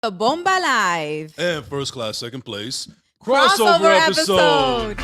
The Bomba Live And first class, second place. crossover episode.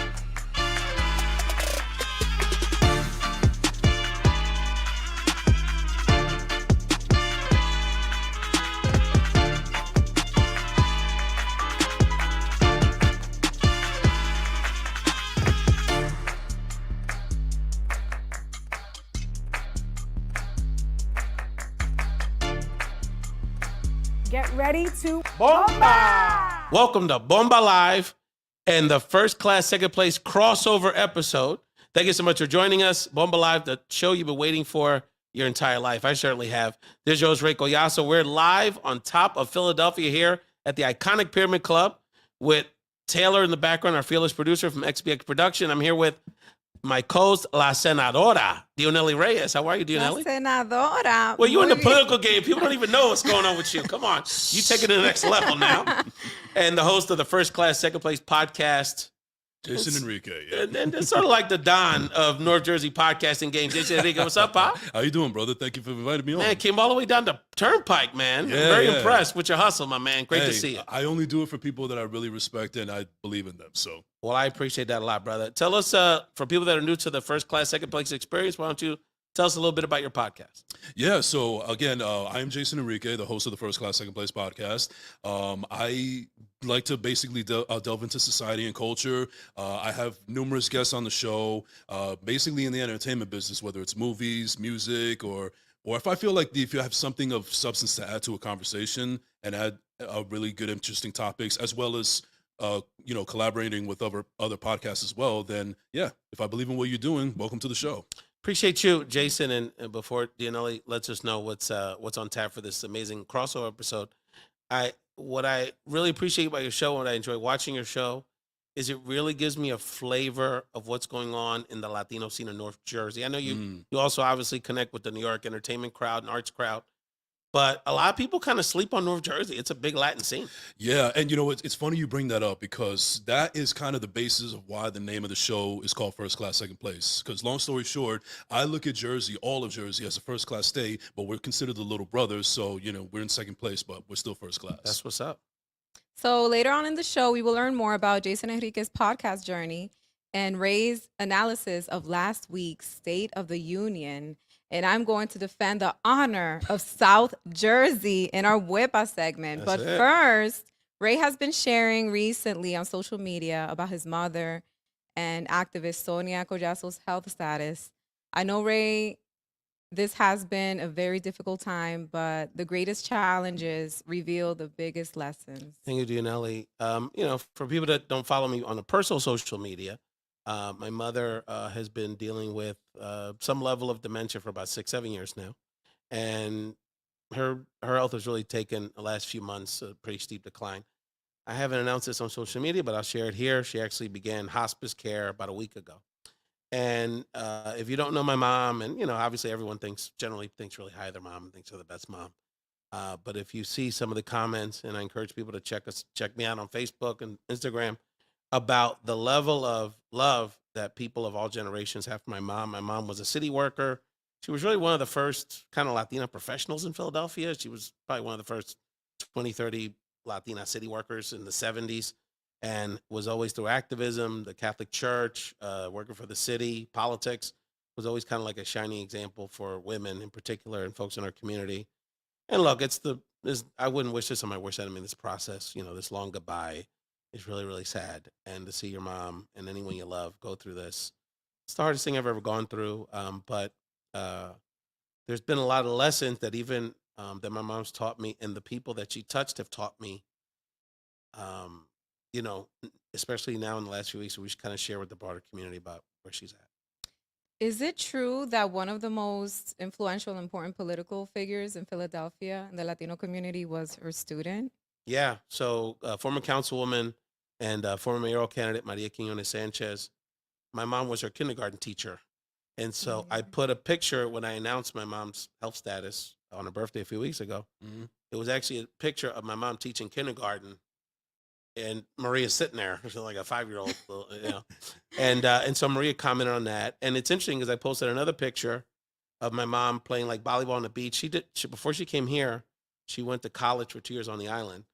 Get ready to Bomba! Welcome to Bomba Live and the first class, second place crossover episode. Thank you so much for joining us. Bomba Live, the show you've been waiting for your entire life. I certainly have. This is Jason Enrique. We're live on top of Philadelphia here at the iconic Pyramid Club with Taylor in the background, our fearless producer from XBX Production. I'm here with my co-host, La Senadora, Dionely Reyes. How are you, Dionely? Senadora. Well, you're in the political game. People don't even know what's going on with you. Come on. You take it to the next level now. And the host of the First Class, Second Place podcast. Jason Enrique. Yeah. And it's sort of like the Don of North Jersey podcasting game. Jason Enrique, what's up, Pop? How you doing, brother? Thank you for inviting me on. Man, came all the way down to Turnpike, man. Yeah, I'm very yeah. impressed with your hustle, my man. Great Hey, to see you. I only do it for people that I really respect and I believe in them. So Well, I appreciate that a lot, brother. Tell us, for people that are new to the First Class, Second Place experience, why don't you tell us a little bit about your podcast? yeah, so again, I am Jason Enrique, the host of the First Class, Second Place podcast. I like to basically delve into society and culture. I have numerous guests on the show, basically in the entertainment business, whether it's movies, music, or if I feel like if you have something of substance to add to a conversation and add really good, interesting topics, as well as collaborating with other podcasts as well, then yeah, if I believe in what you're doing, welcome to the show. Appreciate you, Jason. And before Dionely lets us know what's on tap for this amazing crossover episode, what I really appreciate about your show, what I enjoy watching your show, is it really gives me a flavor of what's going on in the Latino scene in North Jersey. I know you also obviously connect with the New York entertainment crowd and arts crowd, but a lot of people kind of sleep on North Jersey. It's a big Latin scene. Yeah, and it's funny you bring that up because that is kind of the basis of why the name of the show is called First Class, Second Place. Because long story short, I look at Jersey, all of Jersey, as a first class state, but we're considered the little brothers. So, we're in second place, but we're still first class. That's what's up. So later on in the show, we will learn more about Jason Enrique's podcast journey and Reyes' analysis of last week's State of the Union. And I'm going to defend the honor of South Jersey in our Huepa segment. That's But it. first, Ray has been sharing recently on social media about his mother and activist Sonia Collazo's health status. I know, Ray, this has been a very difficult time, but the greatest challenges reveal the biggest lessons. Thank you, Dionely. For people that don't follow me on a personal social media, my mother has been dealing with some level of dementia for about 6-7 years now, and her health has really taken the last few months a pretty steep decline. I haven't announced this on social media, but I'll share it here. She actually began hospice care about a week ago. And if you don't know my mom, and obviously everyone generally thinks really high of their mom and thinks they're the best mom. But if you see some of the comments, and I encourage people to check me out on Facebook and Instagram about the level of love that people of all generations have for my mom. My mom was a city worker. She was really one of the first kind of Latina professionals in Philadelphia. She was probably one of the first 20, 30 Latina city workers in the 70s, and was always through activism, the Catholic Church, working for the city, politics, was always kind of like a shining example for women in particular and folks in our community. And look, I wouldn't wish this on my worst enemy, this process, this long goodbye is really, really sad. And to see your mom and anyone you love go through this, it's the hardest thing I've ever gone through. But there's been a lot of lessons that even that my mom's taught me, and the people that she touched have taught me, especially now in the last few weeks, we should kind of share with the broader community about where she's at. Is it true that one of the most influential and important political figures in Philadelphia in the Latino community was her student? Yeah. So former councilwoman and former mayoral candidate Maria Quiñones Sanchez, my mom was her kindergarten teacher. And so I put a picture when I announced my mom's health status on her birthday a few weeks ago. It was actually a picture of my mom teaching kindergarten, and Maria's sitting there, she's like a 5-year-old, and so Maria commented on that. And it's interesting because I posted another picture of my mom playing like volleyball on the beach. Before she came here, She went to college for 2 years on the island,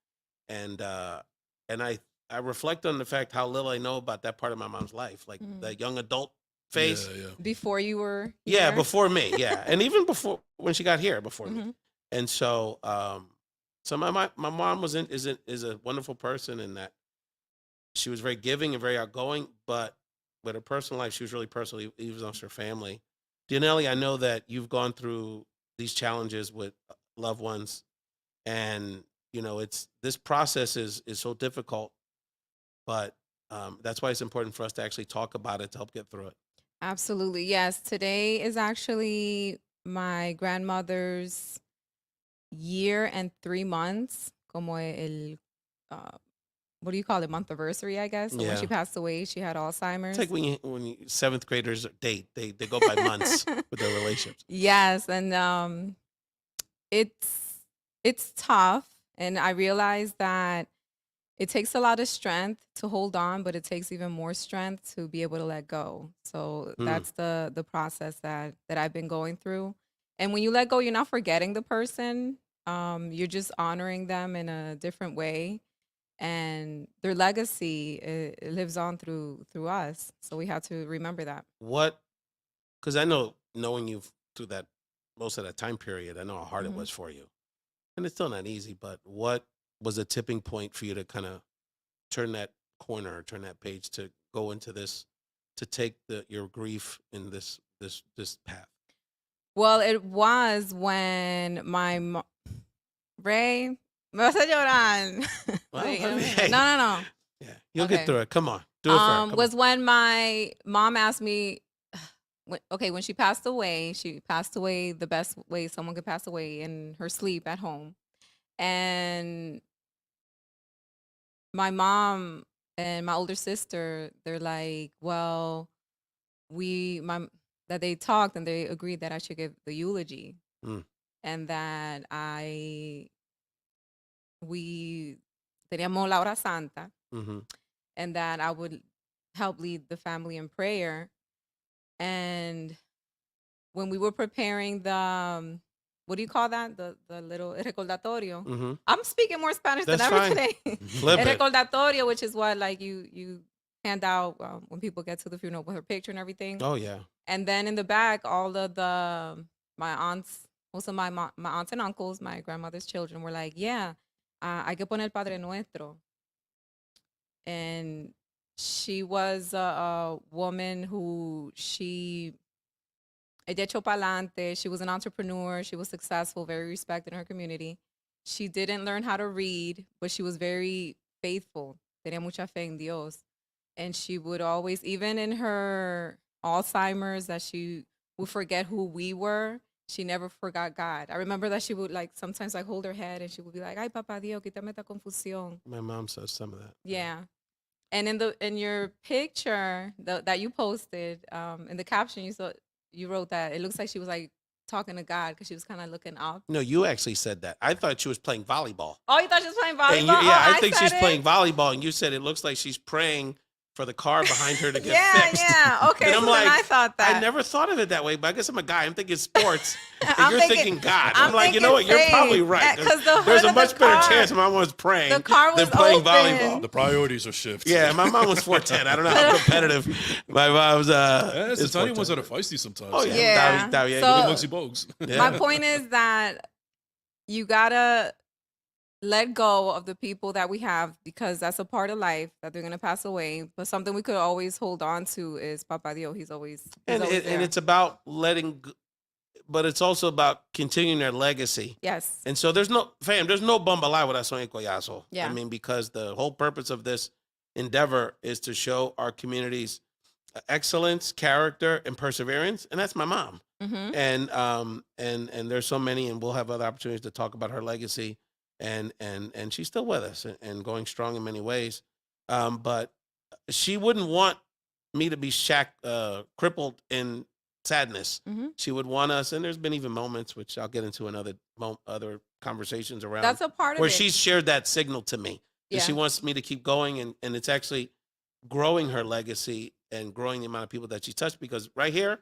and I reflect on the fact how little I know about that part of my mom's life, like the young adult Yeah, phase. yeah. Before you were Yeah, here? before me, yeah, and even before when she got here before me. Mhm. And so, so my mom is a wonderful person in that she was very giving and very outgoing, but with her personal life, she was really personal, even amongst her family. Dionely, I know that you've gone through these challenges with loved ones, and it's this process is so difficult, but that's why it's important for us to actually talk about it to help get through it. Absolutely. Yes. Today is actually my grandmother's year and 3 months, como uh, what do you call it? Month anniversary, I guess. So when she Yeah, passed away, she had it's like Alzheimer's. when seventh graders date, they go by months with their relationships. Yes, and it's it's tough, and I realize that it takes a lot of strength to hold on, but it takes even more strength to be able to let go. So Mm. that's the process that I've been going through. And when you let go, you're not forgetting the person. You're just honoring them in a different way, and their legacy it lives on through us. So we have to remember that. What? Because I know, knowing you through that most of that time period, I know how hard it Mhm. was for you, and it's still not easy. But what was a tipping point for you to kind of turn that corner, turn that page, to go into this, to take your grief in this path? Well, it was when Ray, me vas a llorar. Well, No, hey, no, no. yeah, you'll get Okay. through it. Come on, do it for her. Come on. Was when my mom asked me, when she passed away the best way someone could pass away, in her sleep at home. And my mom and my older sister, they're like, well, we, my, that they talked and they agreed that I should give the eulogy, Mm. and that we teníamos la hora santa, Mm-hmm. and that I would help lead the family in prayer. And when we were preparing the, what do you call that? The little recordatorio. Mm-hmm. I'm speaking more Spanish than That's ever fine. today. Flip El it. recordatorio, which is what, like, you hand out when people get to the funeral with her picture and everything. Oh yeah. And then in the back, all of my aunts, most of my aunts and uncles, my grandmother's children, were like, yeah, hay que poner el Padre Nuestro. And she was a woman who ella echó pa'lante. She was an entrepreneur. She was successful, very respected in her community. She didn't learn how to read, but she was very faithful. Tenía mucha fe en Dios. And she would always, even in her Alzheimer's, that she would forget who we were, she never forgot God. I remember that she would, like, sometimes, like, hold her head and she would be like, ay, papá Dios, quítame esta confusión. My mom says some of that. Yeah. And in your picture that you posted, in the caption, you wrote that it looks like she was, like, talking to God because she was kind of looking up. No, you actually said that. I thought she was playing volleyball. Oh, you thought she was playing And volleyball? yeah, Oh, I think said she's it? playing volleyball, and you said it looks like she's praying for the car behind her to get Yeah, fixed. yeah. Okay, And so I'm then like, I thought that. I never thought of it that way, but I guess I'm a guy. I'm thinking sports, and I'm you're thinking God. I'm like, you know what? thinking You're probably faith. right. Because the There's hood a of the much better car- chance my mom was praying the car than was playing open. volleyball. The priorities are shifted. Yeah, my mom was 4'10". I don't know how competitive my mom's Yes, the is Italian ones 4'10". that are feisty sometimes. Oh yeah, Yeah. Davi, So- Bugsy Bogues. yeah. My point is that you gotta let go of the people that we have, because that's a part of life, that they're gonna pass away. But something we could always hold on to is Papa Dios. He's always and there. it's about but it's also about continuing their legacy. Yes. And so there's no Bomba live without Sonia Collazo. Yeah. I mean, because the whole purpose of this endeavor is to show our community's excellence, character, and perseverance, and that's my mom. Mm-hmm. And there's so many, and we'll have other opportunities to talk about her legacy, and she's still with us and going strong in many ways. But she wouldn't want me to be crippled in sadness. Mm-hmm. She would want us, and there's been even moments, which I'll get into in other conversations around, That's a part of where it. she's shared that signal to me. Yeah. She wants me to keep going, and it's actually growing her legacy and growing the amount of people that she touched, because right here,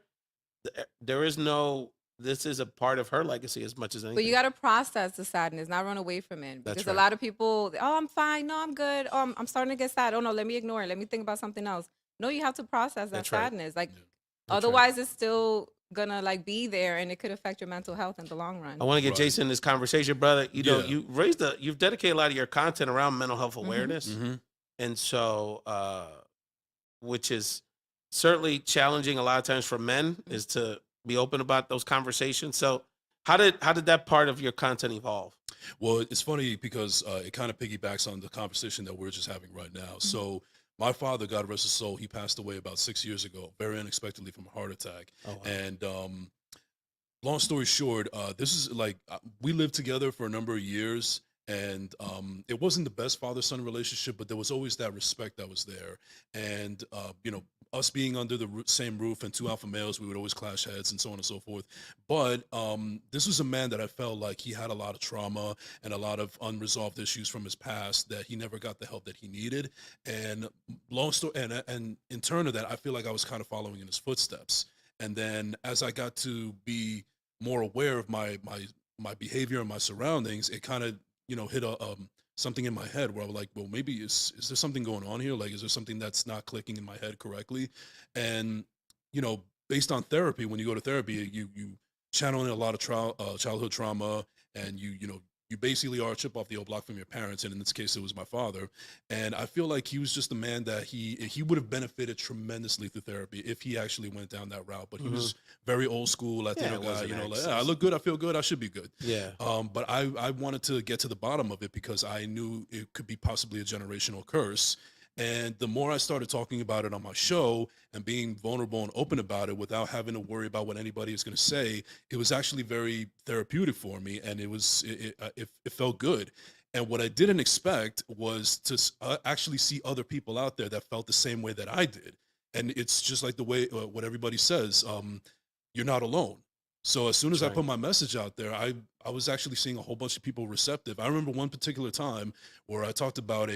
there is no this is a part of her legacy as much as But you anything. got to process the sadness, not run away from it. That's Because a right. lot of people, oh, I'm fine. No, I'm good. Oh, I'm starting to get sad. Oh, no, let me ignore it. Let me think about something else. No, you have to process that That's right. sadness. Like, Yeah. That's right. otherwise, it's still gonna like be there, and it could affect your mental health in the long I run. want to get Right. Jason in this conversation, brother. You know, Yeah. you've dedicated a lot of your content around mental health Mhm. awareness, Mm-hmm. and so which is certainly challenging a lot of times for men is to be open about those conversations. So how did that part of your content evolve? Well, it's funny because it kind of piggybacks on the conversation that we're just having right now. Mhm. So, my father, God rest his soul, he passed away about 6 years ago, very unexpectedly from a heart attack. Oh wow. And long story short, this is like we lived together for a number of years, and it wasn't the best father-son relationship, but there was always that respect that was there. And us being under the same roof and two alpha males, we would always clash heads and so on and so forth. But this was a man that I felt like he had a lot of trauma and a lot of unresolved issues from his past that he never got the help that he needed. And long story, and in turn of that, I feel like I was kind of following in his footsteps. And then as I got to be more aware of my behavior and my surroundings, it kind of hit a something in my head where I was like, well, maybe is there something going on here? Like, is there something that's not clicking in my head correctly? And based on therapy, when you go to therapy, you channel in a lot of childhood trauma, and you basically are a chip off the old block from your parents, and in this case, it was my father. And I feel like he was just a man that he would have benefited tremendously through therapy if he actually went down that route. But he was very old school Latino it guy, wasn't like, access. I look good, I feel good, I should be good. Yeah. But I wanted to get to the bottom of it because I knew it could be possibly a generational curse. And the more I started talking about it on my show and being vulnerable and open about it without having to worry about what anybody is going to say, it was actually very therapeutic for me, and it felt good. And what I didn't expect was to actually see other people out there that felt the same way that I did. And it's just like the way what everybody says, you're not alone. So as soon as That's I right. put my message out there, I was actually seeing a whole bunch of people receptive. I remember one particular time where I talked about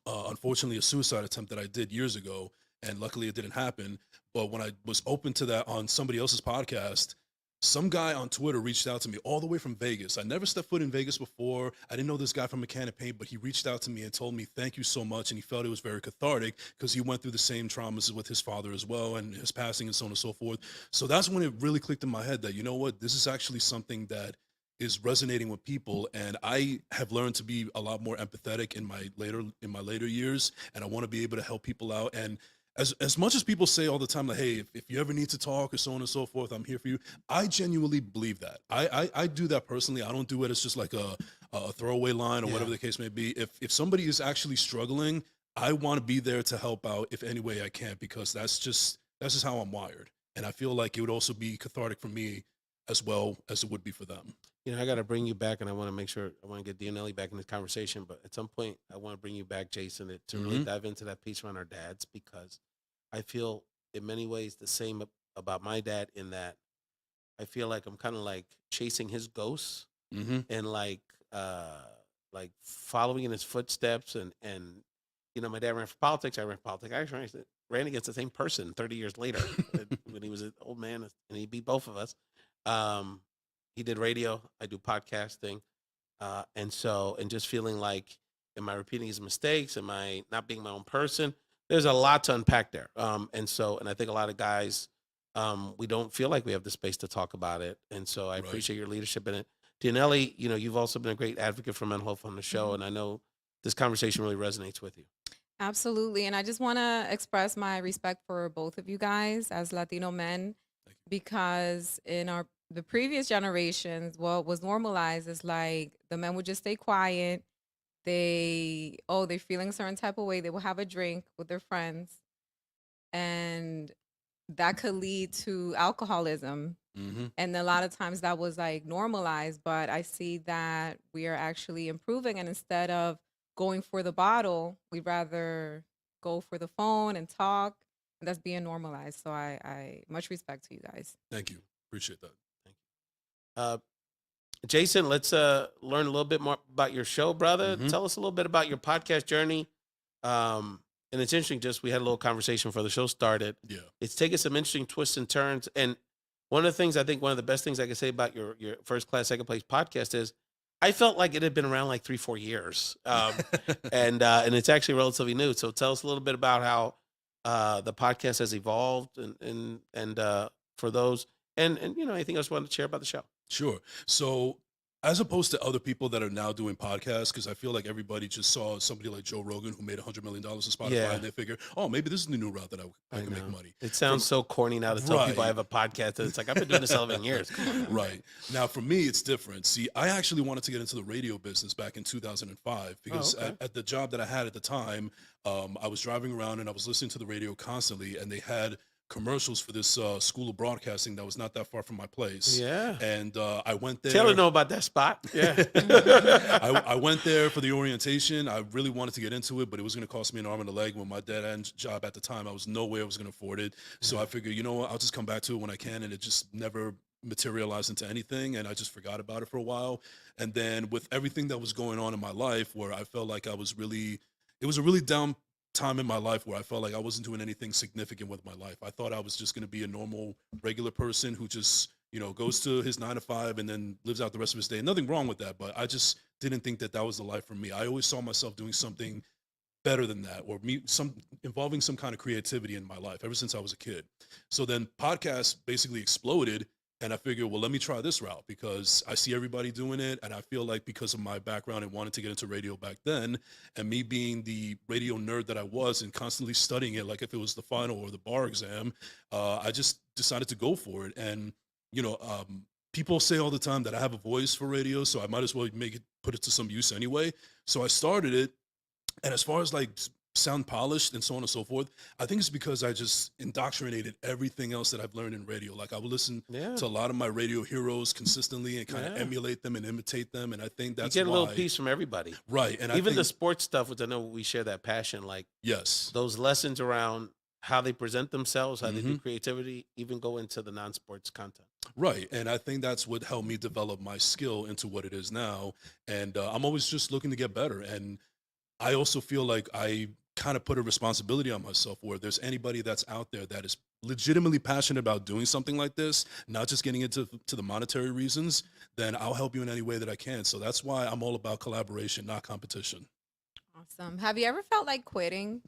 unfortunately a suicide attempt that I did years ago, and luckily it didn't happen. But when I was open to that on somebody else's podcast, some guy on Twitter reached out to me all the way from Vegas. I never stepped foot in Vegas before. I didn't know this guy from a can of paint, but he reached out to me and told me thank you so much, and he felt it was very cathartic because he went through the same traumas with his father as well, and his passing and so on and so forth. So that's when it really clicked in my head that, you know what, this is actually something that is resonating with people, and I have learned to be a lot more empathetic in my later years, and I want to be able to help people out. And as much as people say all the time, like, hey, if you ever need to talk or so on and so forth, I'm here for you. I genuinely believe that. I do that personally. I don't do it as just like a throwaway line or Yeah. whatever the case may be. If somebody is actually struggling, I want to be there to help out if any way I can, because that's just how I'm wired. And I feel like it would also be cathartic for me as well as it would be for them. You know, I got to bring you back, and I want to make sure I want to get Dionely back in this conversation. But at some point, I want to bring you back, Jason, to really Mhm. dive into that piece around our dads, because I feel in many ways the same about my dad, in that I feel like I'm kind of like chasing his ghosts Mhm. and like following in his footsteps. And my dad ran for politics. I ran for politics. I actually ran against the same person 30 years later when he was an old man, and he beat both of us. Um, he did radio. I do podcasting. And just feeling like, am I repeating his mistakes? Am I not being my own person? There's a lot to unpack there. And I think a lot of guys, we don't feel like we have the space to talk about it. And so I Right. appreciate your leadership in it. Dionely, you've also been a great advocate for mental health on the show. Mhm. And I know this conversation really resonates with you. Absolutely. And I just want to express my respect for both of you guys as Latino men, Thank you. because in the previous generations, what was normalized is like the men would just stay quiet. They're feeling a certain type of way. They will have a drink with their friends, and that could lead to alcoholism. Mhm. And a lot of times that was like normalized, but I see that we are actually improving. And instead of going for the bottle, we'd rather go for the phone and talk. And that's being normalized. So I much respect to you guys. Thank you. Appreciate that. Thank you. Jason, let's learn a little bit more about your show, brother. Mhm. Tell us a little bit about your podcast journey. And it's interesting, just we had a little conversation before the show started. Yeah. It's taken some interesting twists and turns. And one of the things I think one of the best things I can say about your first class, second place podcast is I felt like it had been around like 3-4 years, and it's actually relatively new. So tell us a little bit about how the podcast has evolved, and for those, and anything else you want to share about the show. Sure. So, as opposed to other people that are now doing podcasts, because I feel like everybody just saw somebody like Joe Rogan who made $100 million on Spotify, Yeah. and they figure, oh, maybe this is the new route that I can make know. money. It sounds so corny now to tell people I Right. have a podcast. And it's like I've been doing this 11 years. Come on now. Right. Now, for me, it's different. See, I actually wanted to get into the radio business back in 2005 because okay. at the job that I had at the time, I was driving around and I was listening to the radio constantly, and they had commercials for this school of broadcasting that was not that far from my place. Yeah. And I went there. Taylor know about that spot. Yeah. I went there for the orientation. I really wanted to get into it, but it was going to cost me an arm and a leg. With my dead end job at the time, I was no way I was going to afford it. So I figured, you know what, I'll just come back to it when I can, and it just never materialized into anything, and I just forgot about it for a while. And then with everything that was going on in my life, where I felt like it was a really down time in my life where I felt like I wasn't doing anything significant with my life. I thought I was just going to be a normal, regular person who just, goes to his 9 to 5 and then lives out the rest of his day. Nothing wrong with that, but I just didn't think that that was the life for me. I always saw myself doing something better than that, or involving some kind of creativity in my life ever since I was a kid. So then podcasts basically exploded, and I figured, well, let me try this route because I see everybody doing it. And I feel like because of my background and wanting to get into radio back then, and me being the radio nerd that I was and constantly studying it, like if it was the final or the bar exam, I just decided to go for it. And, people say all the time that I have a voice for radio, so I might as well put it to some use anyway. So I started it. And as far as like sound polished and so on and so forth, I think it's because I just indoctrinated everything else that I've learned in radio. Like I would listen Yeah. to a lot of my radio heroes consistently and kind of Yeah. emulate them and imitate them. And I think You that's get a little why- piece from everybody. Right. And Even I the think, sports stuff, which I know we share that passion, like yes. those lessons around how they present themselves, how they do Mhm. creativity, even go into the non-sports content. Right. And I think that's what helped me develop my skill into what it is now. And I'm always just looking to get better. And I also feel like I kind of put a responsibility on myself where there's anybody that's out there that is legitimately passionate about doing something like this, not just getting into the monetary reasons, then I'll help you in any way that I can. So that's why I'm all about collaboration, not competition. Awesome. Have you ever felt like quitting?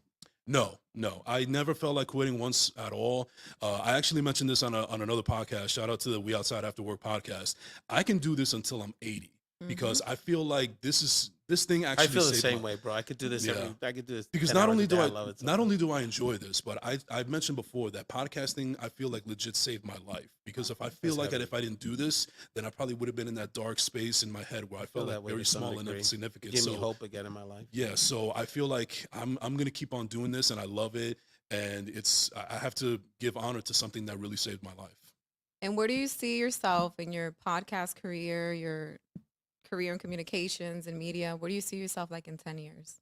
No. I never felt like quitting once at all. I actually mentioned this on another podcast. Shout out to the We Outside After Work podcast. I can do this until I'm 80 because I feel like this thing actually I feel the saved same my- way, bro. I could do this Yeah. I could do this Because 10 not hours only a do day. I love it so not much. only do I enjoy this, but I've mentioned before that podcasting I feel like legit saved my life. Because if I feel That's like that heavy. if I didn't do this, then I probably would have been in that dark space in my head where I feel felt that like way very to some small and degree. insignificant. Give me So hope again in my life. yeah, so I feel like I'm gonna keep on doing this and I love it. And I have to give honor to something that really saved my life. And where do you see yourself in your podcast career, your career in communications and media? Where do you see yourself like in 10 years?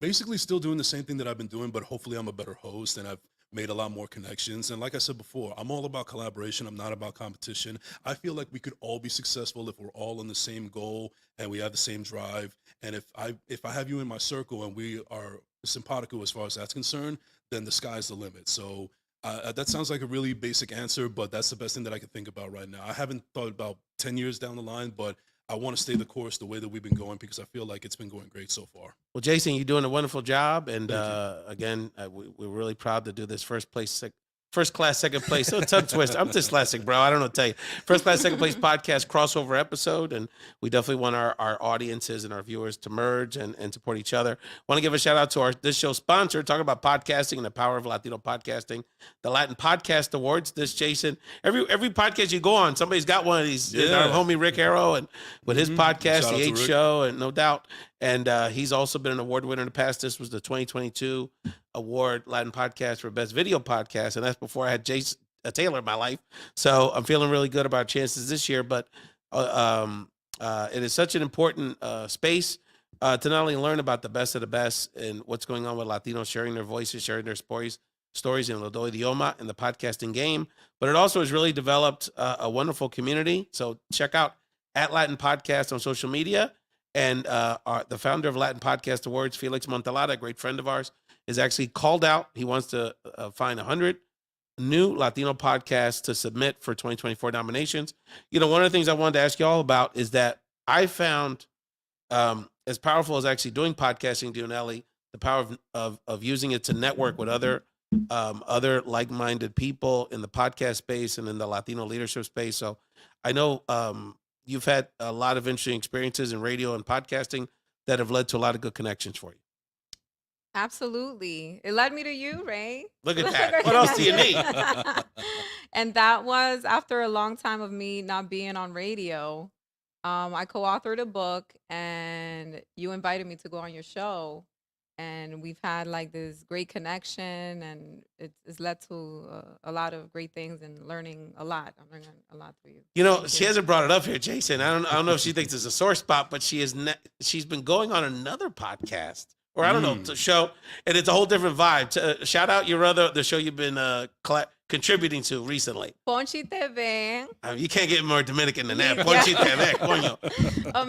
Basically still doing the same thing that I've been doing, but hopefully I'm a better host and I've made a lot more connections. And like I said before, I'm all about collaboration. I'm not about competition. I feel like we could all be successful if we're all on the same goal and we have the same drive. And if I have you in my circle and we are simpatico as far as that's concerned, then the sky's the limit. So that sounds like a really basic answer, but that's the best thing that I can think about right now. I haven't thought about 10 years down the line, but I want to stay the course the way that we've been going because I feel like it's been going great so far. Well, Jason, you're doing a wonderful job, and Thank you. again, we're really proud to do this first class, second place. So tongue twist. I'm dyslexic, bro. I don't know what to tell you. First class, second place podcast crossover episode, and we definitely want our audiences and our viewers to merge and support each other. Want to give a shout out to this show's sponsor, talking about podcasting and the power of Latino podcasting, the Latin Podcast Awards. This Jason, every podcast you go on, somebody's got one of these. Yeah. Our homie Rick Harrow and with his podcast, Shout out The to H Rick. Show, and no doubt. And he's also been an award winner in the past. This was the 2022 award, Latin Podcast for Best Video Podcast. And that's before I had Jason Taylor in my life. So I'm feeling really good about our chances this year. But it is such an important space to not only learn about the best of the best and what's going on with Latinos, sharing their voices, sharing their stories in El Idioma and the podcasting game, but it also has really developed a wonderful community. So check out @Latin Podcast on social media. And the founder of Latin Podcast Awards, Felix Montalada, a great friend of ours, is actually called out. He wants to find 100 new Latino podcasts to submit for 2024 nominations. One of the things I wanted to ask y'all about is that I found as powerful as actually doing podcasting, Dionely, the power of using it to network with other like-minded people in the podcast space and in the Latino leadership space. So I know you've had a lot of interesting experiences in radio and podcasting that have led to a lot of good connections for you. Absolutely. It led me to you, Ray. Look at that. What else do you need? And that was after a long time of me not being on radio. I co-authored a book and you invited me to go on your show. And we've had like this great connection and it's led to a lot of great things and learning a lot. I'm learning a lot through you. Thank She you. hasn't brought it up here, Jason. I don't know if she thinks it's a sore spot, but she's been going on another podcast. Or I don't know, the show, and it's a whole different vibe. Shout out the show you've been contributing to recently. Ponchi TV. You can't get more Dominican than that. Yeah. Ponchi TV, coño.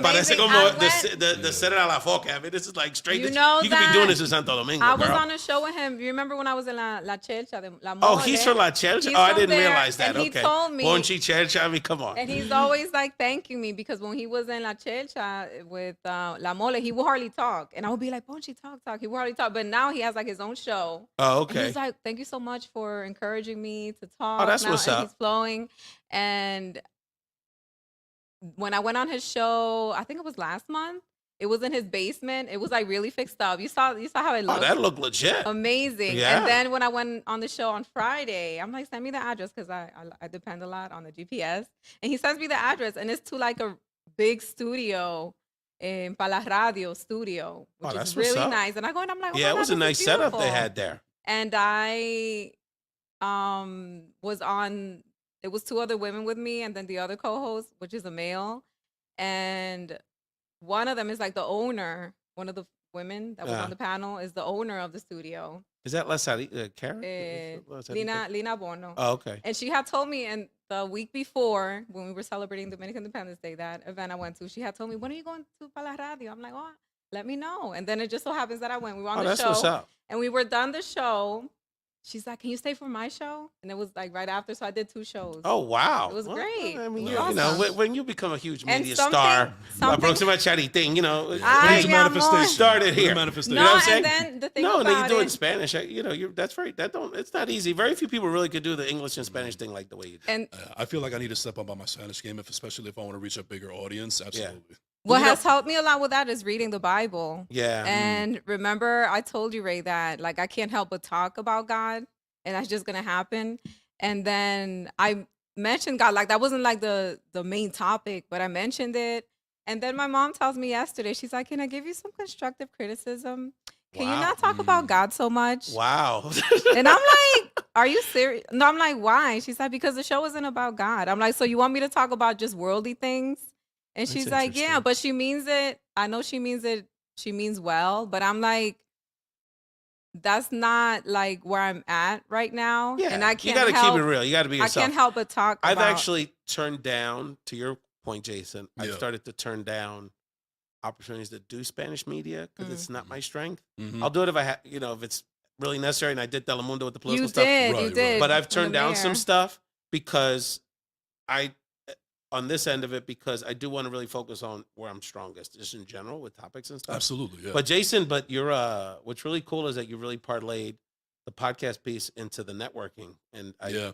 Parece Amazing. como the Cera la Foca. I mean, this is like straight. You know you could be doing this in Santo Domingo, I was girl. on a show with him. You remember when I was in La Chelcha de La Mole? Oh, he's from La Chelcha? He's Oh, I from didn't there, realize that. And he Okay. told me. Ponchi Chelcha, I mean, come on. And he's always like thanking me because when he was in La Chelcha with La Mole, he would hardly talk. And I would be like, Ponchi, talk. He would hardly talk. But now he has like his own show. Oh, And okay. he's like, thank you so much for encouraging me to talk. Oh, that's now, what's and up. He's flowing. And when I went on his show, I think it was last month. It was in his basement. It was like really fixed up. You saw how it Oh, looked. that looked legit. Amazing. Yeah. And then when I went on the show on Friday, I'm like, send me the address because I depend a lot on the GPS. And he sends me the address, and it's to like a big studio in Pala Radio studio, which that's is what's really up. nice. And I go, and I'm like, oh Yeah, my it God, was a this nice is setup they beautiful. had there. And I was on. It was two other women with me, and then the other co-host, which is a male, and one of them is like the owner. One of the women that was Yeah. on the panel is the owner of the studio, Is that Karen? Lina Bono. Oh, okay. And she had told me, and the week before when we were celebrating Dominican Independence Day, that event I went to, she had told me, when are you going to Pala Radio? I'm like, oh, let me know. And then it just so happens that I went. We were on Oh, the that's show, what's up. and we were done the show. She's like, can you stay for my show? And it was like right after, so I did 2 shows. Oh, wow. It was Well, great. I mean, It you was know, awesome. when you become a huge And media something- star, something- próxima charity, Ay, It's a mi amor. manifestation. Started It's a here. manifestation. No, You know what I'm and saying? then the thing No, and then you about do it in it, Spanish. That's right. It's not easy. Very few people really could do the English and Spanish thing like the way you do. and I feel like I need to step up on my Spanish game, especially if I want to reach a bigger audience. Absolutely. what You know- has helped me a lot with that is reading the Bible. Yeah. And remember, I told you, Ray, that like I can't help but talk about God, and that's just gonna happen. And then I mentioned God, like that wasn't like the main topic, but I mentioned it. And then my mom tells me yesterday, she's like, "Can I give you some constructive criticism? Can you Wow. not talk about God so much?" Wow. And I'm like, "Are you serious?" No, I'm like, "Why?" She's like, "Because the show isn't about God." I'm like, "So you want me to talk about just worldly things?" And That's she's like, "Yeah, interesting. but she means it. I know she means it. She means well." But I'm like, that's not like where I'm at right now. Yeah. And I You can't got to help, keep it real. You got to be I yourself. can't help but talk I've about actually turned down, to your point, Jason, I've Yeah. started to turn down opportunities to do Spanish media because it's not my strength. Mhm. I'll do it if it's really necessary. And I did Telemundo with the political you stuff. did, Right, you right. did. But I've on the turned down some mayor. stuff because on this end of it, because I do want to really focus on where I'm strongest, just in general with topics and stuff. Absolutely. Yeah. But Jason, you're what's really cool is that you really parlayed the podcast piece into the networking, and yeah.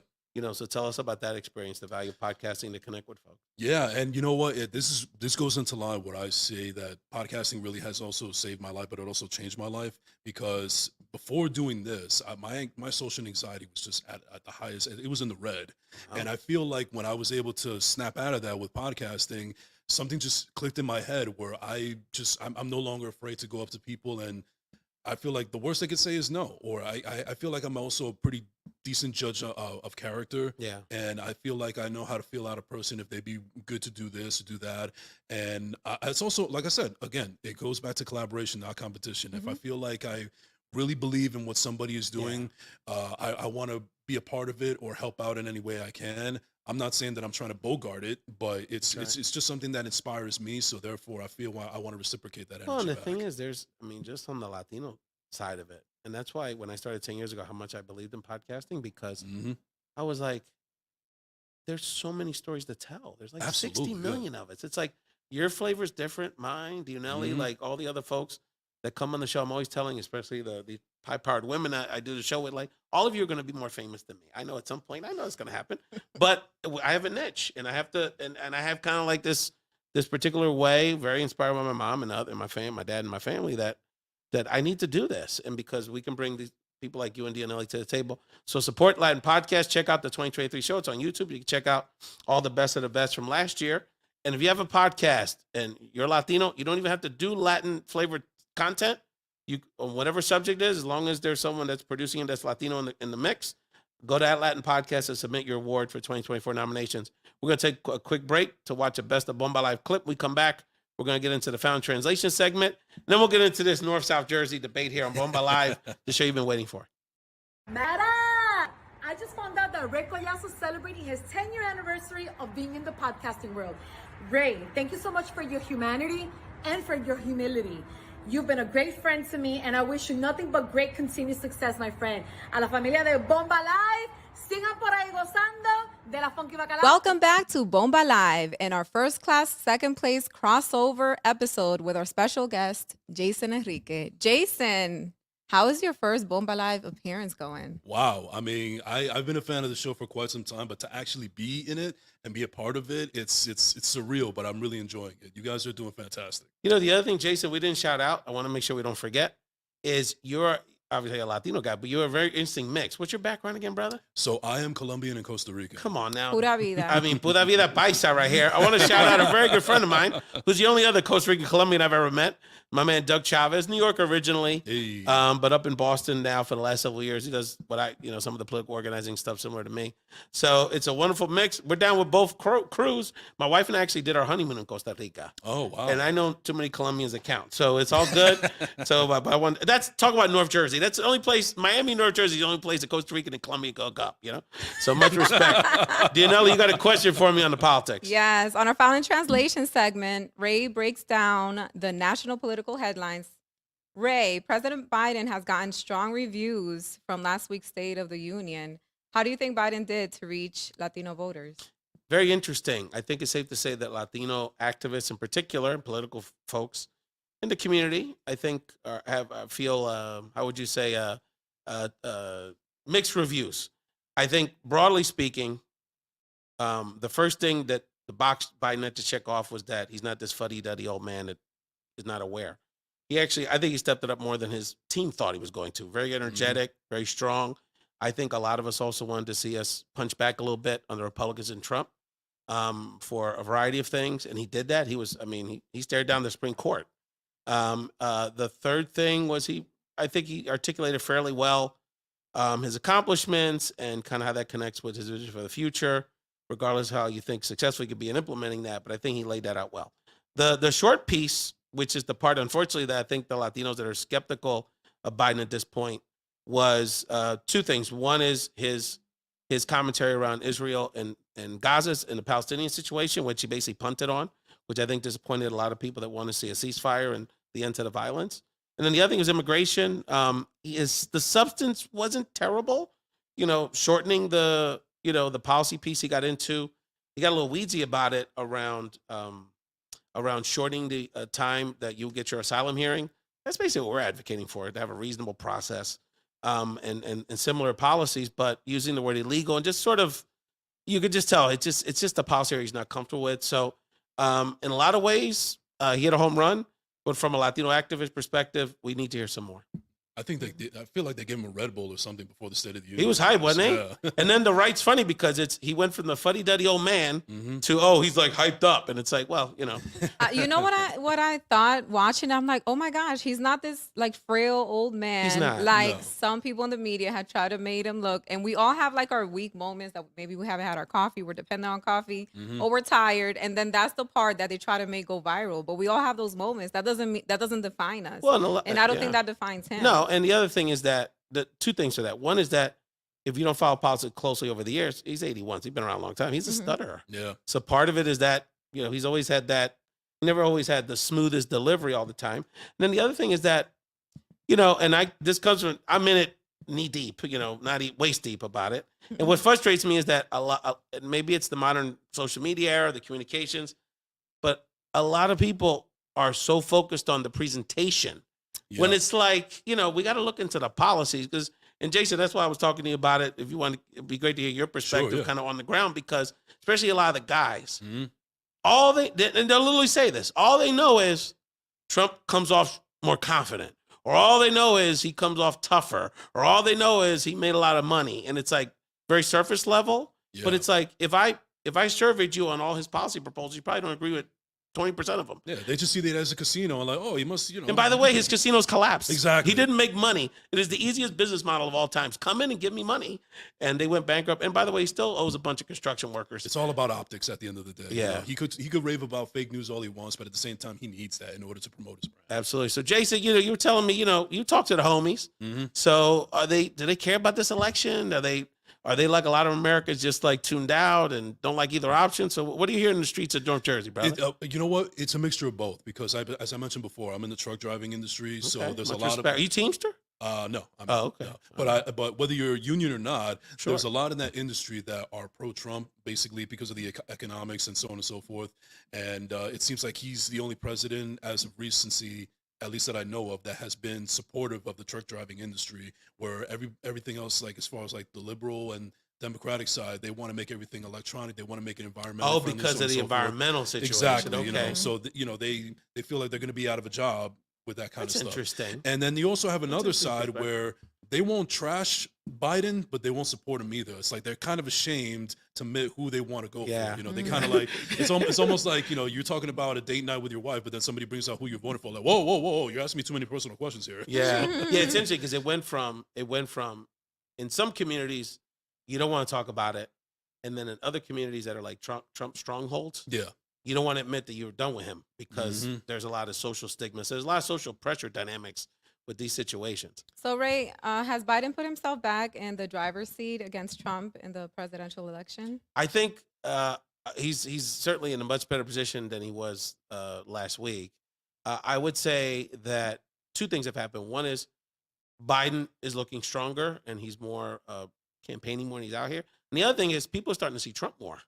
so tell us about that experience, the value of podcasting to connect with folks. Yeah, and you know what? This goes into line where I say that podcasting really has also saved my life, but it also changed my life because before doing this, my social anxiety was just at the highest. It was in the red, and I feel like when I was able to snap out of that with podcasting, something just clicked in my head where I'm no longer afraid to go up to people, and I feel like the worst I could say is no, or I feel like I'm also a pretty decent judge of character. Yeah. And I feel like I know how to feel out a person if they be good to do this or do that. And it's also, like I said, again, it goes back to collaboration, not competition. If I feel like I really believe in what somebody is doing, I want to be a part of it or help out in any way I can. I'm not saying that I'm trying to bogart it, but it's just something that inspires me. So therefore, I feel I want to reciprocate that energy. Well, and the back. thing is, just on the Latino side of it, And that's why when I started 10 years ago, how much I believed in podcasting, because Hmm. I was like, there's so many stories to tell. There's like Absolutely, 60 yeah. million of it. It's like your flavor's different, mine, Dionely, Mhm. like all the other folks that come on the show. I'm always telling, especially the high-powered women I do the show with, like all of you are going to be more famous than me. I know at some point, I know it's going to happen, but I have a niche, and I have to, and I have kind of like this particular way, very inspired by my mom and my dad and my family, that I need to do this, and because we can bring these people like you and Dionely to the table. So support Latin Podcast. Check out the 2023 show. It's on YouTube. You can check out all the best of the best from last year. And if you have a podcast and you're Latino, you don't even have to do Latin flavored content. You, on whatever subject is, as long as there's someone that's producing it that's Latino in the mix, go to that Latin Podcast and submit your award for 2024 nominations. We're going to take a quick break to watch a Best of Bomba Live clip. We come back. We're going to get into the found translation segment. And then we'll get into this North-South Jersey debate here on Bomba Live, the show you've been waiting for. Mara! I just found out that Ray Collazo is celebrating his 10-year anniversary of being in the podcasting world. Ray, thank you so much for your humanity and for your humility. You've been a great friend to me, and I wish you nothing but great continued success, my friend. A la familia de Bomba Live, sigan por ahí gozando de la funky bacalao. Welcome back to Bomba Live and our first class, second place crossover episode with our special guest, Jason Enrique. Jason, how is your first Bomba Live appearance going? Wow. I mean, I've been a fan of the show for quite some time, but to actually be in it and be a part of it, it's surreal, but I'm really enjoying it. You guys are doing fantastic. You know, the other thing, Jason, we didn't shout out, I want to make sure we don't forget, is you're obviously a Latino guy, but you're a very interesting mix. What's your background again, brother? So I am Colombian and Costa Rican. Come on now. Pura vida. I mean, Pura Vida Paisa right here. I want to shout out a very good friend of mine, who's the only other Costa Rican Colombian I've ever met. My man, Doug Chavez, New York originally, Hey. but up in Boston now for the last several years. He does some of the political organizing stuff similar to me. So it's a wonderful mix. We're down with both crews. My wife and I actually did our honeymoon in Costa Rica. Oh, wow. And I know too many Colombians that count. So it's all good. So that's talk about North Jersey. That's the only place, Miami, North Jersey is the only place that Costa Rica and Colombia go up, you know? So much respect. Dionely, you got a question for me on the politics. Yes, on our Found in Translation segment, Ray breaks down the national political headlines. Ray, President Biden has gotten strong reviews from last week's State of the Union. How do you think Biden did to reach Latino voters? Very interesting. I think it's safe to say that Latino activists in particular, political folks in the community, I think feel, how would you say, mixed reviews. I think broadly speaking, the first thing that the box Biden had to check off was that he's not this fuddy-duddy old man that is not aware. I think he stepped it up more than his team thought he was going to. Very energetic, very strong. I think a lot of us also wanted to see us punch back a little bit on the Republicans and Trump for a variety of things, and he did that. He stared down the Supreme Court. The third thing was I think he articulated fairly well his accomplishments and kind of how that connects with his vision for the future, regardless of how you think successful he could be in implementing that. But I think he laid that out well. The short piece, which is the part, unfortunately, that I think the Latinos that are skeptical of Biden at this point, was two things. One is his commentary around Israel and Gaza and the Palestinian situation, which he basically punted on, which I think disappointed a lot of people that want to see a ceasefire and the end to the violence. And then the other thing is immigration. The substance wasn't terrible, shortening the policy piece he got into. He got a little weedsy about it around shortening the time that you get your asylum hearing. That's basically what we're advocating for, to have a reasonable process and similar policies, but using the word illegal and just sort of, you could just tell it's just a policy he's not comfortable with. So in a lot of ways, he hit a home run, but from a Latino activist perspective, we need to hear some more. I think they did. I feel like they gave him a Red Bull or something before the State of the Union. He was hyped, wasn't he? Yeah. And then the right's funny because he went from the fuddy-duddy old man to, he's like hyped up. And it's like, well, You know what I thought watching? I'm like, oh my gosh, he's not this like frail old man. He's not, like no. some people in the media had tried to make him look. And we all have like our weak moments that maybe we haven't had our coffee, we're dependent on coffee, or we're tired, and then that's the part that they try to make go viral. But we all have those moments. That doesn't define us. Well, and I don't think that defines him. No, and the other thing is that the two things for that. One is that if you don't follow politics closely over the years, he's 81. He's been around a long time. He's a stutterer. Yeah. So part of it is that, he's always had that, never always had the smoothest delivery all the time. And then the other thing is that you know, and this comes from, I'm in it knee deep, you know, not waist deep about it. And what frustrates me is that maybe it's the modern social media era, the communications, but a lot of people are so focused on the presentation when it's like, you know, we got to look into the policies because, and Jason, that's why I was talking to you about it. If you want to, it'd be great to hear your perspective kind of on the ground, because especially a lot of the guys, and they'll literally say this, all they know is Trump comes off more confident, or all they know is he comes off tougher, or all they know is he made a lot of money. And it's like very surface level, but it's like, if I surveyed you on all his policy proposals, you probably don't agree with 20% of them. Yeah, they just see that as a casino and like, oh, he must, you know. And by the way, his casinos collapsed. Exactly. He didn't make money. It is the easiest business model of all times. Come in and give me money. And they went bankrupt. And by the way, he still owes a bunch of construction workers. It's all about optics at the end of the day. Yeah. You know, he could rave about fake news all he wants, but at the same time, he needs that in order to promote his brand. Absolutely. So Jason, you know, you were telling me, you know, you talk to the homies. So do they care about this election? Are they like a lot of Americans, just like tuned out and don't like either option? So what do you hear in the streets of North Jersey, brother? You know what? It's a mixture of both, because as I mentioned before, I'm in the truck driving industry, so there's a lot of. Are you Teamster? No. Okay. No. But whether you're a union or not, there's a lot in that industry that are pro-Trump, basically because of the economics and so on and so forth. And it seems like he's the only president as of recency, at least that I know of, that has been supportive of the truck driving industry, where everything else, like as far as like the liberal and Democratic side, they want to make everything electronic. They want to make it environmental. Because of the environmental situation. Exactly. Okay. You know, so you know they feel like they're going to be out of a job with that kind of stuff. Interesting. And then you also have another side where they won't trash Biden, but they won't support him either. It's like they're kind of ashamed to admit who they want to go for. You know, they kind of like, it's almost like, you know, you're talking about a date night with your wife, but then somebody brings out who you're voting for. Like, whoa, you're asking me too many personal questions here. Yeah. Yeah, it's interesting because it went from in some communities, you don't want to talk about it. And then in other communities that are like Trump strongholds, you don't want to admit that you're done with him because there's a lot of social stigma. So there's a lot of social pressure dynamics with these situations. So, Ray, has Biden put himself back in the driver's seat against Trump in the presidential election? I think he's certainly in a much better position than he was last week. I would say that two things have happened. One is Biden is looking stronger and he's more campaigning more when he's out here. And the other thing is people are starting to see Trump more.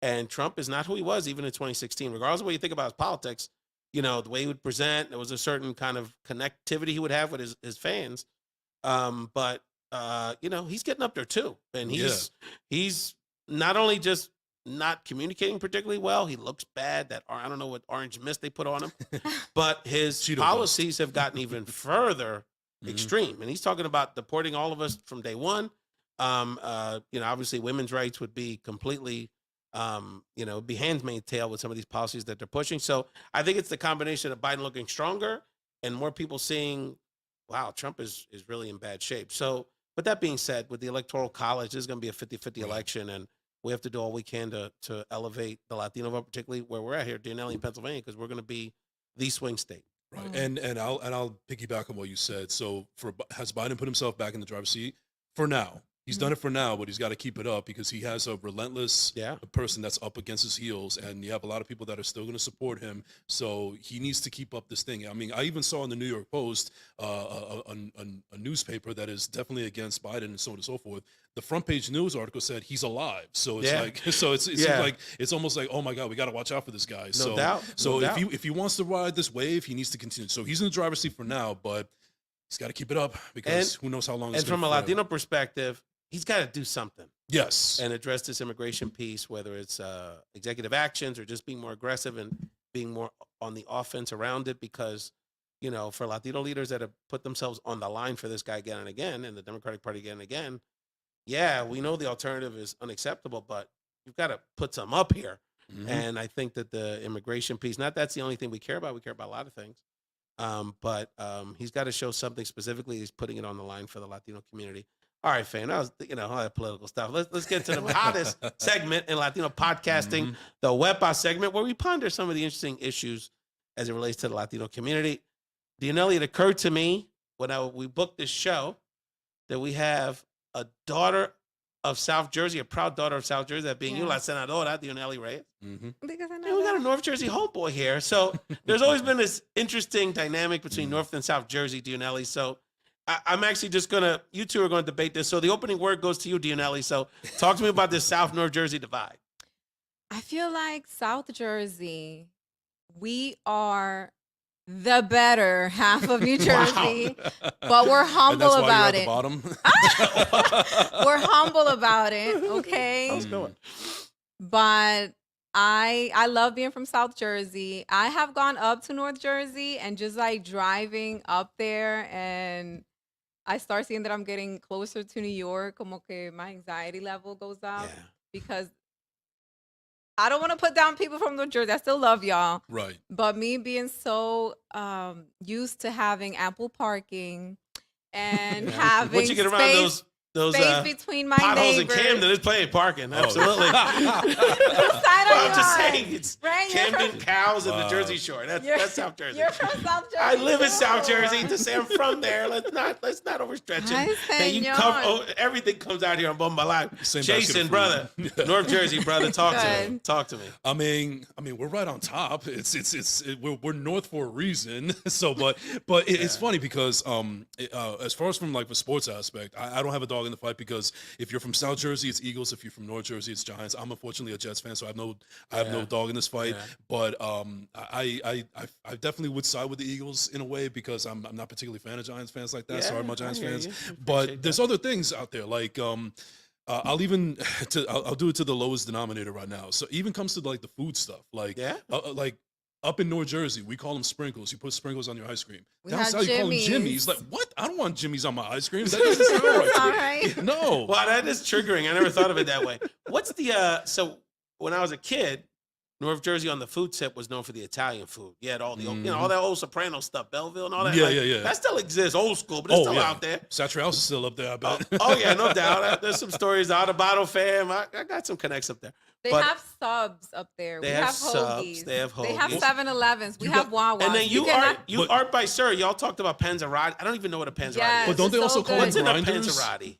And Trump is not who he was even in 2016. Regardless of what you think about his politics, you know, the way he would present, there was a certain kind of connectivity he would have with his fans. But you know, he's getting up there too. And he's not only just not communicating particularly well, he looks bad. That I don't know what orange mist they put on him, but his policies have gotten even further extreme. And he's talking about deporting all of us from day one. You know, obviously women's rights would be completely you know, be handmaid's tale with some of these policies that they're pushing. So I think it's the combination of Biden looking stronger and more people seeing, wow, Trump is really in bad shape. So, but that being said, with the Electoral College, this is going to be a 50-50 election, and we have to do all we can to elevate the Latino vote, particularly where we're at here, Dionely in Pennsylvania, because we're going to be the swing state. Right. And I'll piggyback on what you said. So has Biden put himself back in the driver's seat? For now. He's done it for now, but he's got to keep it up because he has a relentless person that's up against his heels, and you have a lot of people that are still going to support him. So he needs to keep up this thing. I mean, I even saw in the New York Post a newspaper that is definitely against Biden and so on and so forth. The front page news article said he's alive. So it's like, so it seems like it's almost like, oh my God, we got to watch out for this guy. No doubt. If he wants to ride this wave, he needs to continue. So he's in the driver's seat for now, but he's got to keep it up because who knows how long. And from a Latino perspective, he's got to do something. Yes. And address this immigration piece, whether it's executive actions or just being more aggressive and being more on the offense around it. Because, you know, for Latino leaders that have put themselves on the line for this guy again and again, and the Democratic Party again and again, we know the alternative is unacceptable, but you've got to put some up here. And I think that the immigration piece, not that's the only thing we care about. We care about a lot of things. But he's got to show something specifically. He's putting it on the line for the Latino community. All right, fam. That was, you know, all that political stuff. Let's get to the hottest segment in Latino podcasting, the Wepa segment, where we ponder some of the interesting issues as it relates to the Latino community. Dionely, it occurred to me when we booked this show that we have a daughter of South Jersey, a proud daughter of South Jersey, that being you, Yeah. la senadora, Dionely Reyes. Mhm. Because I know And we got a that. North Jersey homeboy here. So there's always been this interesting dynamic between North and South Jersey, Dionely. So I'm actually just you two are going to debate this. So the opening word goes to you, Dionely. So talk to me about this South-North Jersey divide. I feel like South Jersey, we are the better half of New Jersey, but we're And humble that's why about you're it. at the bottom. We're humble about it, okay? How's it going? But I love being from South Jersey. I have gone up to North Jersey and just like driving up there, and I start seeing that I'm getting closer to New York. Como que my anxiety level goes up Yeah. because I don't want to put down people from New Jersey. I still love y'all. Right. But me being so used to having ample parking and having Once you get around space, those space between my potholes in neighbors. Camden, there's plenty of parking. Oh. Absolutely. What side Well, are I'm you just on? saying, it's Right, you're Camden from- cows and the Wow. Jersey Shore. That's You're- South Jersey. You're from South Jersey. I live in too. South Jersey. To say I'm from there, let's not overstretch Ay, it. Hey, you señor. come, everything comes out here on Bomba Live. Same basket Jason, of brother, food. North Jersey, brother, talk to me. Good. Talk to me. I mean, we're right on top. We're north for a reason. So, but it's funny because as far as from like the sports aspect, I don't have a dog in the fight because if you're from South Jersey, it's Eagles. If you're from North Jersey, it's Giants. I'm unfortunately a Jets fan, so I have no dog in this fight. Yeah. But I definitely would side with the Eagles in a way because I'm not particularly a fan of Giants fans like that. Yeah, Sorry, my I Giants hear fans. you. Appreciate But there's that. other things out there like I'll even I'll do it to the lowest denominator right now. So even comes to like the food stuff, like Yeah? like up in North Jersey, we call them sprinkles. You put sprinkles on your ice cream. We Down had south, you call them Jimmy's. jimmies. Like what? I don't want jimmies on my ice cream. That doesn't sound right. All to me. right. No. Wow, that is triggering. I never thought of it that way. What's the so when I was a kid, North Jersey on the food tip was known for the Italian food. You had all the all that old Soprano stuff, Belleville and all that. Yeah, Like, yeah. That still exists, old school, but it's still out there. Satcher House is still up there, I bet. Oh yeah, no doubt. There's some stories. Out of Bottle fam. I got some connects up there. They But- have subs up there. They We have have subs. hoagies. They have They have hoagies. 7-Elevens. We You have got- Wawa. And then you But- are by Sir. Y'all talked about Panzerotti. I don't even know what a Panzerotti Yes, is. But don't they it's also so call good. What's in a grinders? Panzerotti?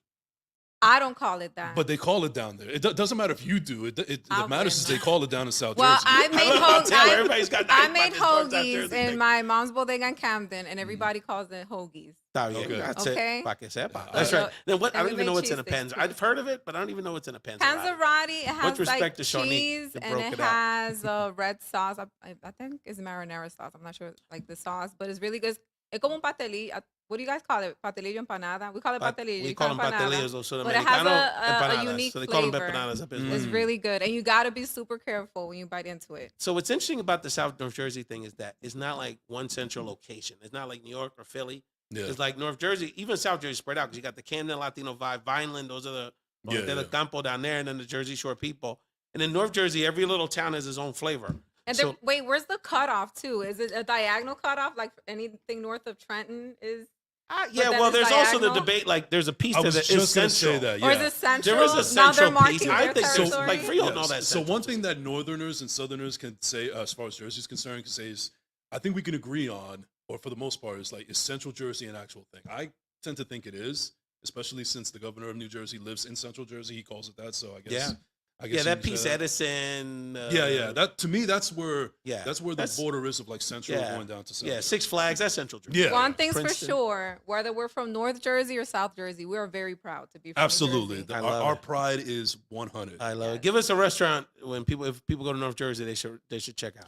I don't call it that. But they call it down there. It doesn't matter if you do. It I matters is they wouldn't. call it down in South Well, Jersey. I made I'll tell hoagies. everybody's got I nice made pockets towards that hoagies Jersey in thing. my mom's bodega in Camden, and everybody calls it hoagies. Oh, yeah, Okay. that's Okay. it. Pa que sepa. That's So- right. Then what? I and don't we even know make what's in a cheese Panzer. sticks, I've heard of it, but I don't even know what's in a Panzerotti. Panzerotti, it has respect like to Shawnee, cheese, that and broke it it out. has a red sauce. I think it's marinara sauce. I'm not sure like the sauce, but it's really good. It's como un pastelillo. What do you guys call it? Pastelillo empanada. We call it pastelillo. We you call them empanada. pastelillos or But it has Sudamericano a empanadas. unique So they call them flavor. empanadas up as well. It's really good, and you got to be super careful when you bite into it. So what's interesting about the South North Jersey thing is that it's not like one central location. It's not like New York or Philly. Yeah. It's like North Jersey, even South Jersey spread out because you got the Camden Latino vibe, Vineland, those are the Yeah, the yeah. Campo down there, and then the Jersey Shore people. And in North Jersey, every little town has its own flavor. And So- wait, where's the cutoff too? Is it a diagonal cutoff? Like anything north of Trenton is, Yeah, then well, it's there's also the diagonal? debate. Like, there's a piece I that was is just going to central. say that. or is Yeah. it central? There is a Now central they're marking piece. their I think so. territory? Like Freehold and all Yes. that. So one thing that Northerners and Southerners can say, as far as Jersey is concerned, can say is, I think we can agree on, or for the most part, is like, is Central Jersey an actual thing? I tend to think it is, especially since the governor of New Jersey lives in Central Jersey. He calls it that. So I guess. Yeah. I guess Yeah, you that can say piece, that. Edison. Yeah. That to me, that's where. Yeah, That's where the border is of like Central yeah. going down to Central. Yeah, Six Flags. That's Central Jersey. Yeah. One thing's Princeton. for sure, whether we're from North Jersey or South Jersey, we are very proud to be from New Absolutely. Jersey. I Our, love our it. pride if 100. I love Yes. it. Give us a restaurant if people go to North Jersey, they should check out.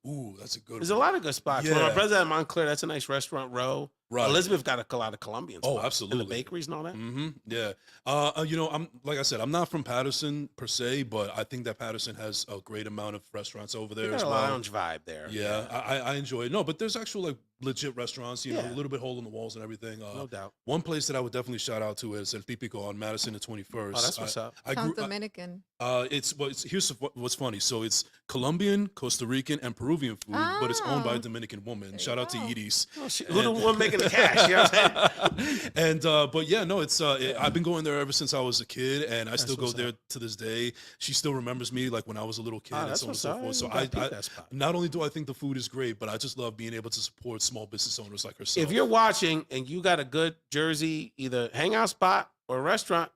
Ooh, that's a good There's a one. lot of good spots. When Yeah. my brother's at Montclair, that's a nice restaurant row. Right. Elizabeth got a lot of Colombian spots. Oh, absolutely. And the bakeries and all that. Mm-hmm. Yeah. I'm like I said, I'm not from Patterson per se, but I think that Patterson has a great amount of restaurants over They there got as a well. lounge vibe there. Yeah, I enjoy it. No, but there's actual like legit restaurants, you know, Yeah. a little bit hole in the walls and everything. No doubt. One place that I would definitely shout out to is El Típico on Madison and 21st. Oh, that's what's up. I Sounds grew, Dominican. here's what's funny. So it's Colombian, Costa Rican, and Peruvian food, but it's owned by a Oh. Dominican woman. There Shout you out to go. Edie's. Oh, who the one making the cash? You know what I'm saying? And but yeah, no, it's I've been going there ever since I was a kid, and I still go what's there up. to this day. She still remembers me like when I was a little kid, Oh, and that's so on and what's so up. forth. So You gotta I peep that spot. not only do I think the food is great, but I just love being able to support small business owners like herself. If you're watching and you got a good Jersey, either hangout spot or restaurant,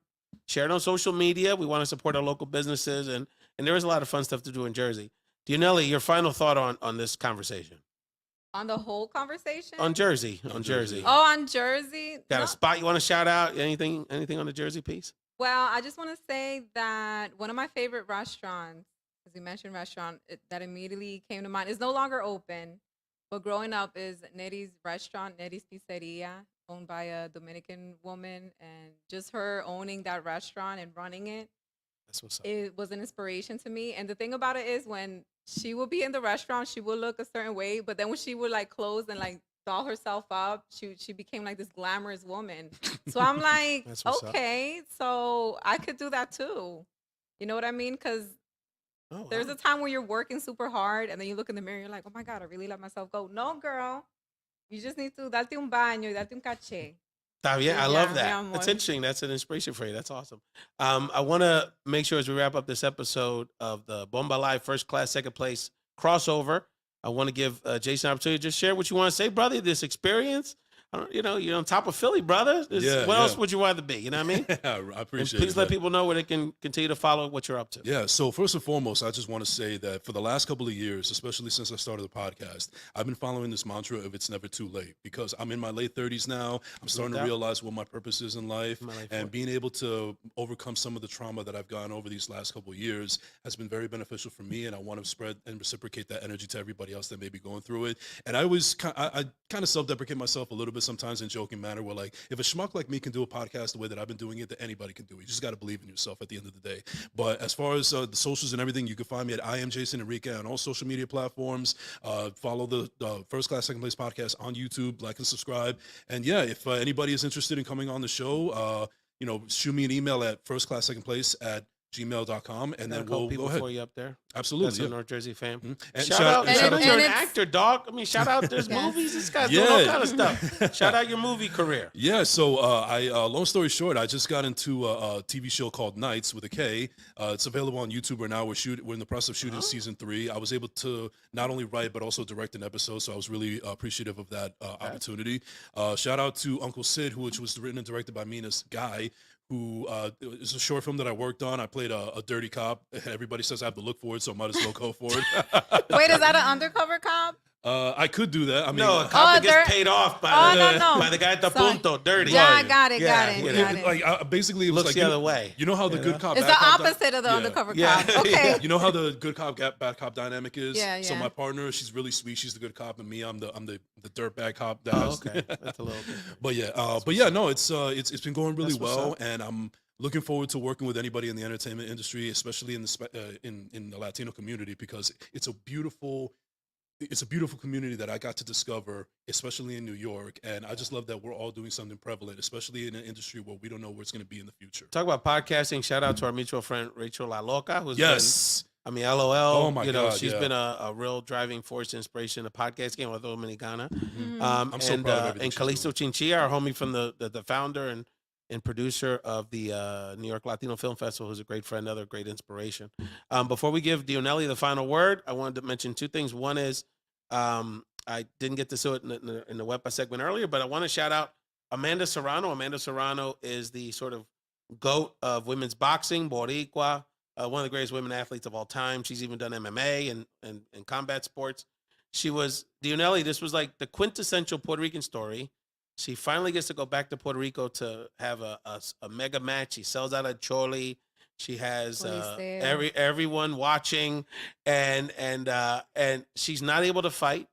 Share it on social media. We want to support our local businesses, and there is a lot of fun stuff to do in Jersey. Dionely, your final thought on this conversation On the whole conversation? on Jersey, On on Jersey. Jersey. Oh, on Jersey? Got No. a spot you want to shout out? Anything on the Jersey piece? Well, I just want to say that one of my favorite restaurants, as you mentioned restaurant, that immediately came to mind, is no longer open. But growing up is Neri's restaurant, Neri's Pizzeria, owned by a Dominican woman. And just her owning that restaurant and running it, That's what's up. it was an inspiration to me. And the thing about it is when she would be in the restaurant, she would look a certain way. But then when she would like close and like doll herself up, she became like this glamorous woman. So I'm like, That's what's up. okay, so I could do that too. You know what I mean? Because Oh, there's wow. a time where you're working super hard and then you look in the mirror, you're like, oh my God, I really let myself go. No, girl. You just need to darte un baño y darte un caché. Está bien. I Yeah, love mi that. amor. That's interesting. That's an inspiration for you. That's awesome. I want to make sure as we wrap up this episode of the Bomba Live First Class, Second Place crossover, I want to give Jason an opportunity to just share what you want to say, brother. This experience, you're on top of Philly, brother. What else would you rather be? You know what I mean? I And appreciate please it. let man. people know where they can continue to follow what you're up to. Yeah, so first and foremost, I just want to say that for the last couple of years, especially since I started the podcast, I've been following this mantra of it's never too late because I'm in my late 30s now. I'm starting to doubt. realize what my purpose is in life, My late and 40s. being able to overcome some of the trauma that I've gone over these last couple of years has been very beneficial for me, and I want to spread and reciprocate that energy to everybody else that may be going through it. And I kind of self-deprecate myself a little bit sometimes in joking manner where like, if a schmuck like me can do a podcast the way that I've been doing it, then anybody can do it. You just got to believe in yourself at the end of the day. But as far as the socials and everything, you can find me at I am Jason Enrique on all social media platforms. Follow the First Class Second Place podcast on YouTube, like and subscribe. And yeah, if anybody is interested in coming on the show, shoot me an email at firstclasssecondplace@gmail.com, and then Got a couple we'll people go ahead. for you up there. Absolutely. That's a Yeah. North Jersey fan. Mhm. And Shout out and you're an it's- actor, dog. I mean, shout out there's Yes. movies. This guy's doing all Yeah. kind of stuff. Shout out your movie career. Yeah, so long story short, I just got into a TV show called Nights with a K. It's available on YouTube right now. We're in the process of shooting season 3. I was able to not only write but also direct an episode, so I was really appreciative of that opportunity. Shout out to Uncle Sid, which was written and directed by Mina's Guy, who is a short film that I worked on. I played a dirty cop. Everybody says I have to look for it, so I might as well go for it. Wait, is that an undercover cop? I could do that. I mean, No, a cop that they're- gets paid off by, Oh, the, no. by the guy at the Sorry. punto, dirty. Yeah, Right. got it, Yeah, got it, you got know, it. like basically, it was Looks like the other way. You know how the You good know? cop, It's bad the cop opposite of the yeah. undercover Yeah. cop. Okay. You know how the good cop bad cop dynamic is. Yeah, So yeah. my partner, she's really sweet. She's the good cop, and me, I'm the dirtbag cop. Oh, okay. That's a little different. But yeah, no, it's been going really That's what's well, up. and I'm looking forward to working with anybody in the entertainment industry, especially in the Latino community, because it's a beautiful community that I got to discover, especially in New York. And I just love that we're all doing something prevalent, especially in an industry where we don't know where it's going to be in the future. Talk about podcasting. Shout out to our mutual friend Rachel La Loca, who's Yes. been, LOL. Oh my God, she's yeah. been a real driving force, inspiration in the podcast game with Dominicana. I'm so proud of everything And she's Calixto Chinchilla, our homie from the founder and producer of the New York Latino Film Festival, who's a great friend, another great inspiration. Before we give Dionely the final word, I wanted to mention two things. One is I didn't get to see it in the WEPA segment earlier, but I want to shout out Amanda Serrano. Amanda Serrano is the sort of GOAT of women's boxing, Boricua, one of the greatest women athletes of all time. She's even done MMA and combat sports. She was, Dionely, this was like the quintessential Puerto Rican story. She finally gets to go back to Puerto Rico to have a mega match. She sells out at Choli. She has Policeo. everyone watching, and she's not able to fight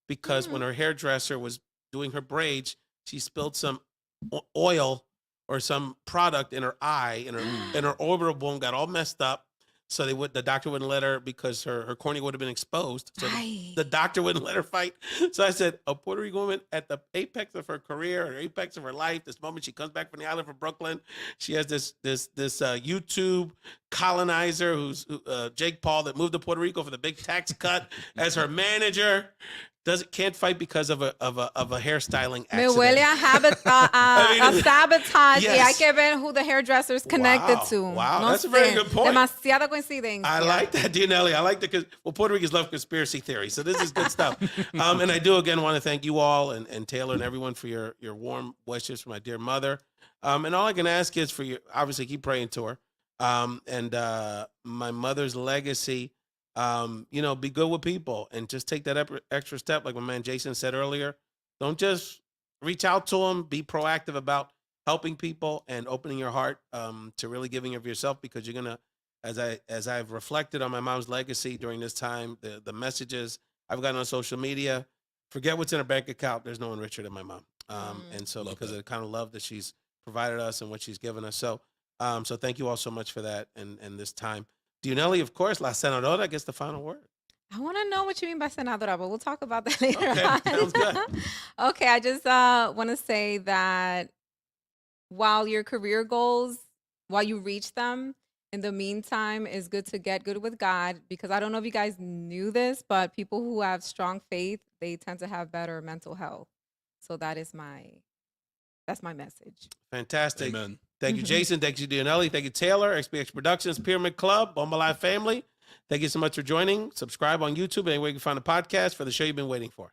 because when her hairdresser was doing her braids, she spilled some oil or some product in her eye, and her orbital bone got all messed up. So the doctor wouldn't let her because her cornea would have been exposed. So the doctor wouldn't let her fight. So I said, a Puerto Rican woman at the apex of her career, or apex of her life, this moment she comes back from the island from Brooklyn, she has this YouTube colonizer who's Jake Paul that moved to Puerto Rico for the big tax cut as her manager. can't fight because of a hairstyling Me accident. huele a sabotage y hay yes. que ver who the hairdresser is connected Wow. to. Wow, No that's a very sé. good point. Demasiada coincidencia. I like that, Dionely. I like that well, Puerto Ricans love conspiracy theories, so this is good stuff. And I do again want to thank you all and Taylor and everyone for your warm wishes for my dear mother. And all I can ask is for you, obviously, keep praying to her. And my mother's legacy. Be good with people and just take that extra step, like my man Jason said earlier. Don't just reach out to them. Be proactive about helping people and opening your heart to really giving of yourself, because you're gonna, as I've reflected on my mom's legacy during this time, the messages I've gotten on social media. Forget what's in her bank account. There's no one richer than my mom. And so Love because that. of the kind of love that she's provided us and what she's given us. So thank you all so much for that and this time. Dionely, of course, La Senadora gets the final word. I want to know what you mean by senadora, but we'll talk about that later Okay, on. sounds good. Okay, I just want to say that while your career goals, while you reach them, in the meantime, it's good to get good with God, because I don't know if you guys knew this, but people who have strong faith, they tend to have better mental health. So that's my message. Fantastic. Amen. Thank you, Jason. Thank you, Dionely. Thank you, Taylor, XPX Productions, Pyramid Club, Bomba Live family. Thank you so much for joining. Subscribe on YouTube, anywhere you can find a podcast for the show you've been waiting for.